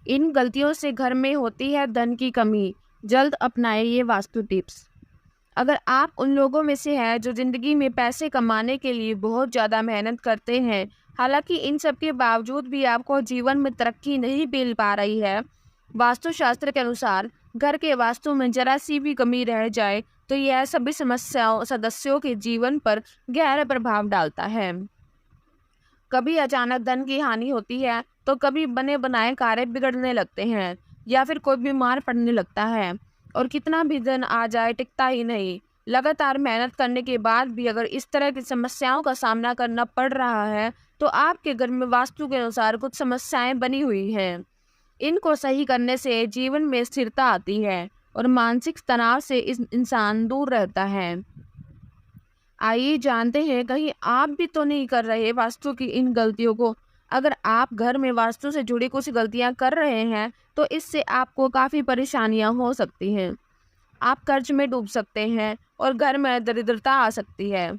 इन गलतियों से घर में होती है धन की कमी। जल्द अपनाएं ये वास्तु टिप्स। अगर आप उन लोगों में से हैं जो ज़िंदगी में पैसे कमाने के लिए बहुत ज़्यादा मेहनत करते हैं, हालांकि इन सब के बावजूद भी आपको जीवन में तरक्की नहीं मिल पा रही है, वास्तुशास्त्र के अनुसार घर के वास्तु में जरा सी भी कमी रह जाए तो यह सभी समस्याओं सदस्यों के जीवन पर गहरा प्रभाव डालता है। कभी अचानक धन की हानि होती है, तो कभी बने बनाए कार्य बिगड़ने लगते हैं या फिर कोई बीमार पड़ने लगता है और कितना भी धन आ जाए टिकता ही नहीं। लगातार मेहनत करने के बाद भी अगर इस तरह की समस्याओं का सामना करना पड़ रहा है, तो आपके घर में वास्तु के अनुसार कुछ समस्याएं बनी हुई हैं। इनको सही करने से जीवन में स्थिरता आती है और मानसिक तनाव से इंसान दूर रहता है। आइए जानते हैं, कहीं आप भी तो नहीं कर रहे वास्तु की इन गलतियों को। अगर आप घर में वास्तु से जुड़ी कुछ गलतियां कर रहे हैं, तो इससे आपको काफ़ी परेशानियां हो सकती हैं। आप कर्ज में डूब सकते हैं और घर में दरिद्रता आ सकती है।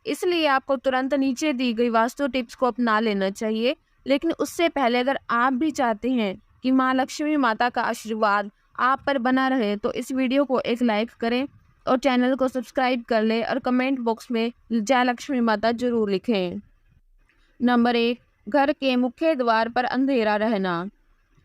इसलिए आपको तुरंत नीचे दी गई वास्तु टिप्स को अपना लेना चाहिए। लेकिन उससे पहले अगर आप भी चाहते हैं कि माँ लक्ष्मी माता का आशीर्वाद आप पर बना रहे, तो इस वीडियो को एक लाइक करें और चैनल को सब्सक्राइब कर लें और कमेंट बॉक्स में जय लक्ष्मी माता जरूर लिखें। नंबर 1, घर के मुख्य द्वार पर अंधेरा रहना।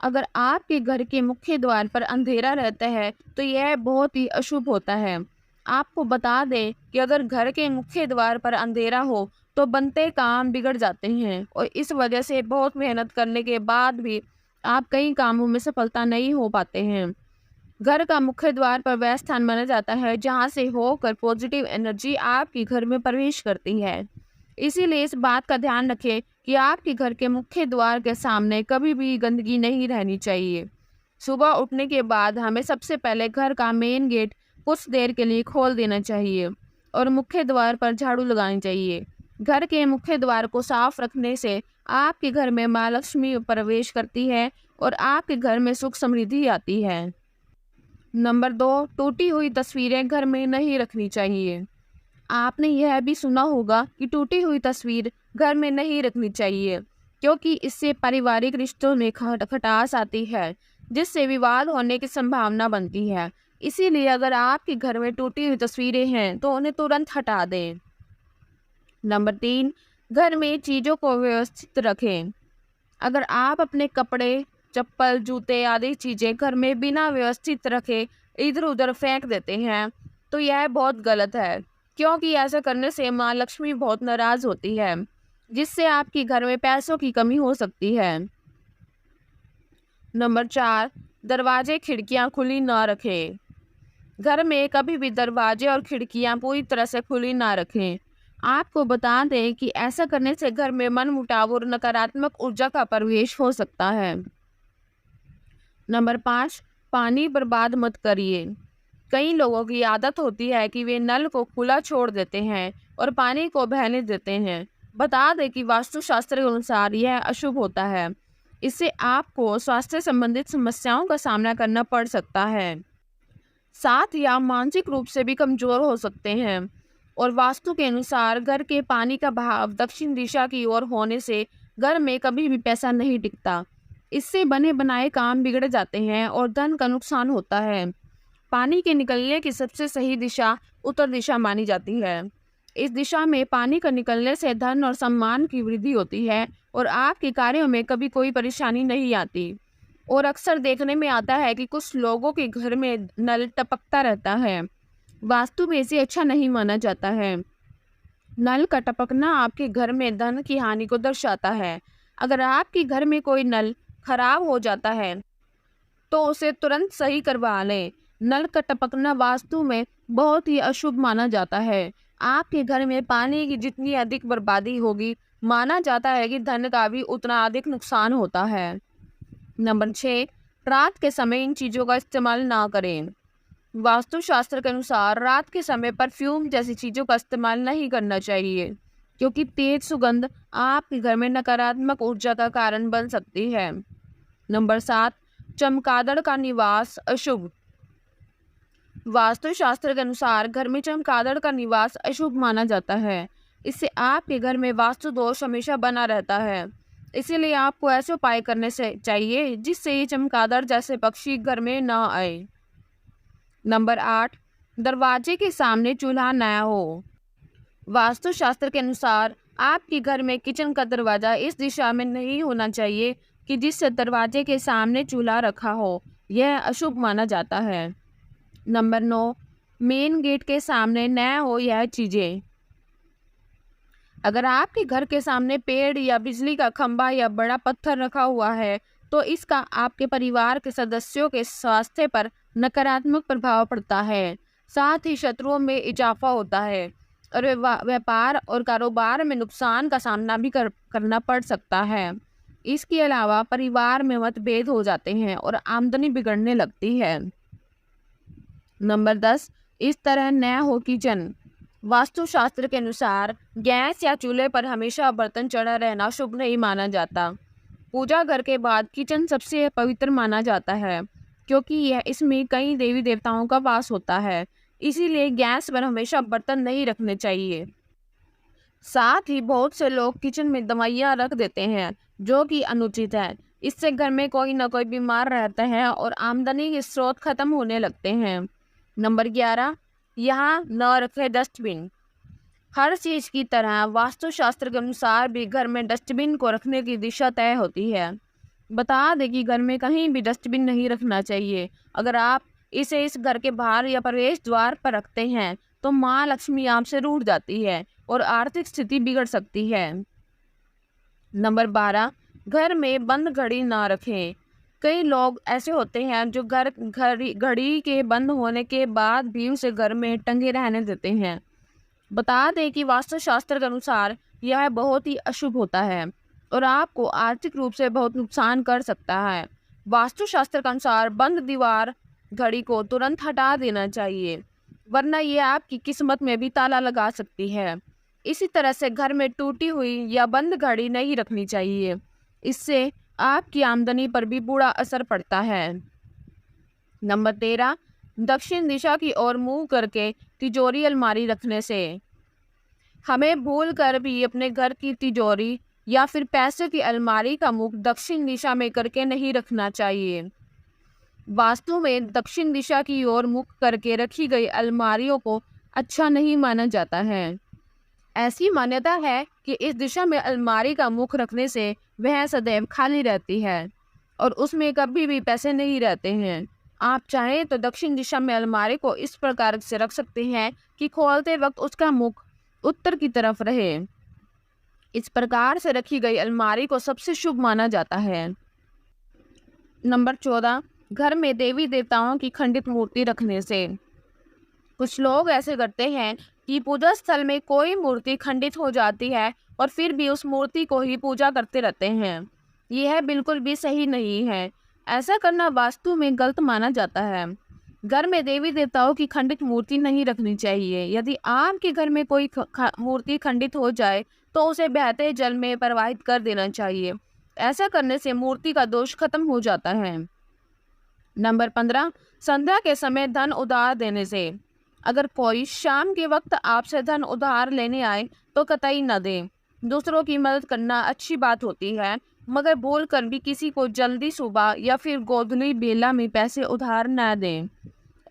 अगर आपके घर के मुख्य द्वार पर अंधेरा रहता है, तो यह बहुत ही अशुभ होता है। आपको बता दें कि अगर घर के मुख्य द्वार पर अंधेरा हो, तो बनते काम बिगड़ जाते हैं और इस वजह से बहुत मेहनत करने के बाद भी आप कई कामों में सफलता नहीं हो पाते हैं। घर का मुख्य द्वार पर वह स्थान माना जाता है जहां से होकर पॉजिटिव एनर्जी आपके घर में प्रवेश करती है। इसीलिए इस बात का ध्यान रखें कि आपके घर के मुख्य द्वार के सामने कभी भी गंदगी नहीं रहनी चाहिए। सुबह उठने के बाद हमें सबसे पहले घर का मेन गेट कुछ देर के लिए खोल देना चाहिए और मुख्य द्वार पर झाड़ू लगानी चाहिए। घर के मुख्य द्वार को साफ रखने से आपके घर में माँ लक्ष्मी प्रवेश करती है और आपके घर में सुख समृद्धि आती है। नंबर 2, टूटी हुई तस्वीरें घर में नहीं रखनी चाहिए। आपने यह भी सुना होगा कि टूटी हुई तस्वीर घर में नहीं रखनी चाहिए, क्योंकि इससे पारिवारिक रिश्तों में खटास आती है, जिससे विवाद होने की संभावना बनती है। इसीलिए अगर आपके घर में टूटी हुई तस्वीरें हैं, तो उन्हें तुरंत हटा दें। नंबर 3, घर में चीज़ों को व्यवस्थित रखें। अगर आप अपने कपड़े, चप्पल, जूते आदि चीज़ें घर में बिना व्यवस्थित रखे इधर उधर फेंक देते हैं, तो यह बहुत गलत है, क्योंकि ऐसा करने से माँ लक्ष्मी बहुत नाराज़ होती है, जिससे आपके घर में पैसों की कमी हो सकती है। नंबर 4, दरवाजे खिड़कियाँ खुली ना रखें। घर में कभी भी दरवाजे और खिड़कियाँ पूरी तरह से खुली ना रखें। आपको बता दें कि ऐसा करने से घर में मनमुटाव और नकारात्मक ऊर्जा का प्रवेश हो सकता है। नंबर 5, पानी बर्बाद मत करिए। कई लोगों की आदत होती है कि वे नल को खुला छोड़ देते हैं और पानी को बहने देते हैं। बता दें कि वास्तुशास्त्र के अनुसार यह अशुभ होता है। इससे आपको स्वास्थ्य संबंधित समस्याओं का सामना करना पड़ सकता है। साथ ही आप मानसिक रूप से भी कमजोर हो सकते हैं। और वास्तु के अनुसार घर के पानी का बहाव दक्षिण दिशा की ओर होने से घर में कभी भी पैसा नहीं टिकता। इससे बने बनाए काम बिगड़ जाते हैं और धन का नुकसान होता है। पानी के निकलने की सबसे सही दिशा उत्तर दिशा मानी जाती है। इस दिशा में पानी का निकलने से धन और सम्मान की वृद्धि होती है और आपके कार्यों में कभी कोई परेशानी नहीं आती। और अक्सर देखने में आता है कि कुछ लोगों के घर में नल टपकता रहता है। वास्तु में इसे अच्छा नहीं माना जाता है। नल का टपकना आपके घर में धन की हानि को दर्शाता है। अगर आपके घर में कोई नल खराब हो जाता है, तो उसे तुरंत सही करवा लें। नल का टपकना वास्तु में बहुत ही अशुभ माना जाता है। आपके घर में पानी की जितनी अधिक बर्बादी होगी, माना जाता है कि धन का भी उतना अधिक नुकसान होता है। नंबर 6, रात के समय इन चीज़ों का इस्तेमाल ना करें। वास्तुशास्त्र के अनुसार रात के समय परफ्यूम जैसी चीज़ों का इस्तेमाल नहीं करना चाहिए, क्योंकि तेज सुगंध आपके घर में नकारात्मक ऊर्जा का कारण बन सकती है। नंबर 7, चमगादड़ का निवास अशुभ। वास्तुशास्त्र के अनुसार घर में चमगादड़ का निवास अशुभ माना जाता है। इससे आपके घर में वास्तु दोष हमेशा बना रहता है। इसीलिए आपको ऐसे उपाय करने से चाहिए जिससे ये चमगादड़ जैसे पक्षी घर में ना आए। नंबर 8, दरवाजे के सामने चूल्हा न हो। वास्तुशास्त्र के अनुसार आपके घर में किचन का दरवाजा इस दिशा में नहीं होना चाहिए कि जिससे दरवाजे के सामने चूल्हा रखा हो, यह अशुभ माना जाता है। नंबर 9, मेन गेट के सामने न हो यह चीज़ें। अगर आपके घर के सामने पेड़ या बिजली का खंभा या बड़ा पत्थर रखा हुआ है तो इसका आपके परिवार के सदस्यों के स्वास्थ्य पर नकारात्मक प्रभाव पड़ता है, साथ ही शत्रुओं में इजाफा होता है और व्यापार और कारोबार में नुकसान का सामना भी करना पड़ सकता है। इसके अलावा परिवार में मतभेद हो जाते हैं और आमदनी बिगड़ने लगती है। नंबर 10, इस तरह न हो किचन। वास्तुशास्त्र के अनुसार गैस या चूल्हे पर हमेशा बर्तन चढ़ा रहना शुभ नहीं माना जाता। पूजा घर के बाद किचन सबसे पवित्र माना जाता है क्योंकि यह इसमें कई देवी देवताओं का वास होता है, इसीलिए गैस पर हमेशा बर्तन नहीं रखने चाहिए। साथ ही बहुत से लोग किचन में दवाइयाँ रख देते हैं जो कि अनुचित है। इससे घर में कोई ना कोई बीमार रहता है और आमदनी के स्रोत खत्म होने लगते हैं। नंबर 11, यहाँ न रखें डस्टबिन। हर चीज़ की तरह वास्तुशास्त्र के अनुसार भी घर में डस्टबिन को रखने की दिशा तय होती है। बता दें कि घर में कहीं भी डस्टबिन नहीं रखना चाहिए। अगर आप इसे इस घर के बाहर या प्रवेश द्वार पर रखते हैं तो माँ लक्ष्मी आपसे रूठ जाती है और आर्थिक स्थिति बिगड़ सकती है। नंबर 12, घर में बंद घड़ी ना रखें। कई लोग ऐसे होते हैं जो घड़ी के बंद होने के बाद भी उसे घर में टंगे रहने देते हैं। बता दें कि वास्तुशास्त्र के अनुसार यह बहुत ही अशुभ होता है और आपको आर्थिक रूप से बहुत नुकसान कर सकता है। वास्तुशास्त्र के अनुसार बंद दीवार घड़ी को तुरंत हटा देना चाहिए, वरना यह आपकी किस्मत में भी ताला लगा सकती है। इसी तरह से घर में टूटी हुई या बंद घड़ी नहीं रखनी चाहिए, इससे आपकी आमदनी पर भी बुरा असर पड़ता है। नंबर 13, दक्षिण दिशा की ओर मुंह करके तिजोरी अलमारी रखने से। हमें भूल कर भी अपने घर की तिजोरी या फिर पैसे की अलमारी का मुख दक्षिण दिशा में करके नहीं रखना चाहिए। वास्तु में दक्षिण दिशा की ओर मुख करके रखी गई अलमारियों को अच्छा नहीं माना जाता है। ऐसी मान्यता है कि इस दिशा में अलमारी का मुख रखने से वह सदैव खाली रहती है और उसमें कभी भी पैसे नहीं रहते हैं। आप चाहें तो दक्षिण दिशा में अलमारी को इस प्रकार से रख सकते हैं कि खोलते वक्त उसका मुख उत्तर की तरफ रहे। इस प्रकार से रखी गई अलमारी को सबसे शुभ माना जाता है। नंबर 14, घर में देवी देवताओं की खंडित मूर्ति रखने से। कुछ लोग ऐसे करते हैं कि पूजा स्थल में कोई मूर्ति खंडित हो जाती है और फिर भी उस मूर्ति को ही पूजा करते रहते हैं। यह बिल्कुल भी सही नहीं है। ऐसा करना वास्तु में गलत माना जाता है। घर में देवी देवताओं की खंडित मूर्ति नहीं रखनी चाहिए। यदि आपके घर में कोई मूर्ति खंडित हो जाए तो उसे बहते जल में प्रवाहित कर देना चाहिए। ऐसा करने से मूर्ति का दोष खत्म हो जाता है। नंबर 15, संध्या के समय धन उधार देने से। अगर कोई शाम के वक्त आपसे धन उधार लेने आए तो कतई न दें। दूसरों की मदद करना अच्छी बात होती है, मगर भूल कर भी किसी को जल्दी सुबह या फिर गोधूली बेला में पैसे उधार न दें।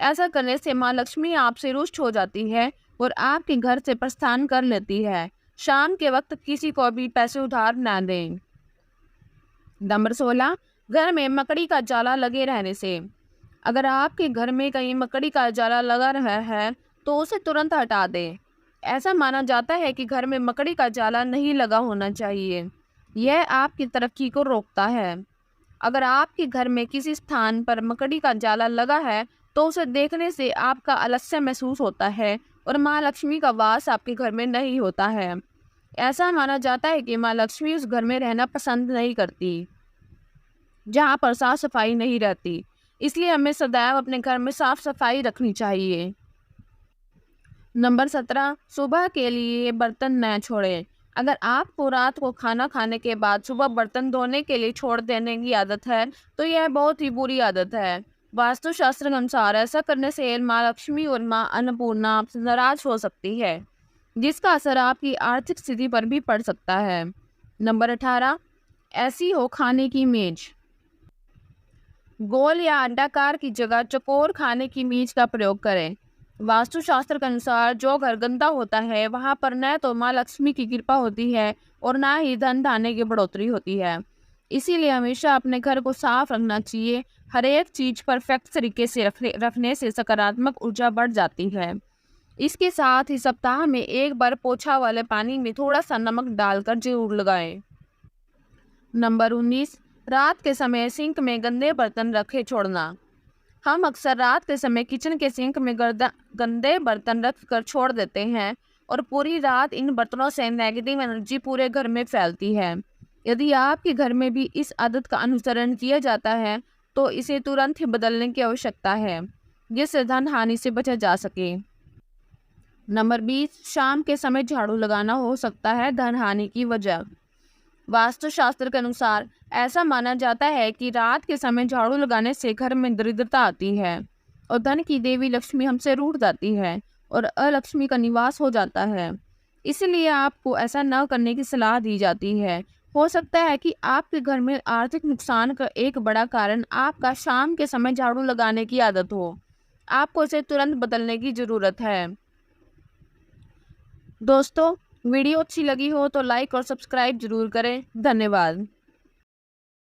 ऐसा करने से माँ लक्ष्मी आपसे रुष्ट हो जाती है और आपके घर से प्रस्थान कर लेती है। शाम के वक्त किसी को भी पैसे उधार न दें। नंबर 16, घर में मकड़ी का जाला लगे रहने से। अगर आपके घर में कहीं मकड़ी का जाला लगा रहा है तो उसे तुरंत हटा दें। ऐसा माना जाता है कि घर में मकड़ी का जाला नहीं लगा होना चाहिए। यह आपकी तरक्की को रोकता है। अगर आपके घर में किसी स्थान पर मकड़ी का जाला लगा है तो उसे देखने से आपका आलस्य महसूस होता है और माँ लक्ष्मी का वास आपके घर में नहीं होता है। ऐसा माना जाता है कि माँ लक्ष्मी उस घर में रहना पसंद नहीं करती जहाँ पर साफ सफाई नहीं रहती। इसलिए हमें सदैव अपने घर में साफ सफाई रखनी चाहिए। नंबर 17, सुबह के लिए बर्तन न छोड़ें। अगर आपको रात को खाना खाने के बाद सुबह बर्तन धोने के लिए छोड़ देने की आदत है तो यह बहुत ही बुरी आदत है। वास्तुशास्त्र के अनुसार ऐसा करने से माँ लक्ष्मी और माँ अन्नपूर्णा आपसे नाराज हो सकती है, जिसका असर आपकी आर्थिक स्थिति पर भी पड़ सकता है। नंबर 18, ऐसी हो खाने की मेज। गोल या अंडाकार की जगह चौकोर खाने की मेज का प्रयोग करें। वास्तुशास्त्र के अनुसार जो घर गंदा होता है वहां पर न तो माँ लक्ष्मी की कृपा होती है और ना ही धन धान्य की बढ़ोतरी होती है। इसीलिए हमेशा अपने घर को साफ रखना चाहिए। हर एक चीज परफेक्ट तरीके से रखने से सकारात्मक ऊर्जा बढ़ जाती है। इसके साथ ही सप्ताह में एक बार पोछा वाले पानी में थोड़ा सा नमक डालकर जरूर लगाएं। नंबर 19, रात के समय सिंक में गंदे बर्तन रखे छोड़ना। हम अक्सर रात के समय किचन के सिंक में गंदे बर्तन रख कर छोड़ देते हैं और पूरी रात इन बर्तनों से नेगेटिव एनर्जी पूरे घर में फैलती है। यदि आपके घर में भी इस आदत का अनुसरण किया जाता है तो इसे तुरंत ही बदलने की आवश्यकता है, जिससे धन हानि से बचा जा सके। नंबर 20, शाम के समय झाड़ू लगाना हो सकता है धन हानि की वजह। वास्तुशास्त्र के अनुसार ऐसा माना जाता है कि रात के समय झाड़ू लगाने से घर में दरिद्रता आती है और धन की देवी लक्ष्मी हमसे रूठ जाती है और अलक्ष्मी का निवास हो जाता है। इसलिए आपको ऐसा न करने की सलाह दी जाती है। हो सकता है कि आपके घर में आर्थिक नुकसान का एक बड़ा कारण आपका शाम के समय झाड़ू लगाने की आदत हो। आपको इसे तुरंत बदलने की ज़रूरत है। दोस्तों, वीडियो अच्छी लगी हो तो लाइक और सब्सक्राइब जरूर करें। धन्यवाद।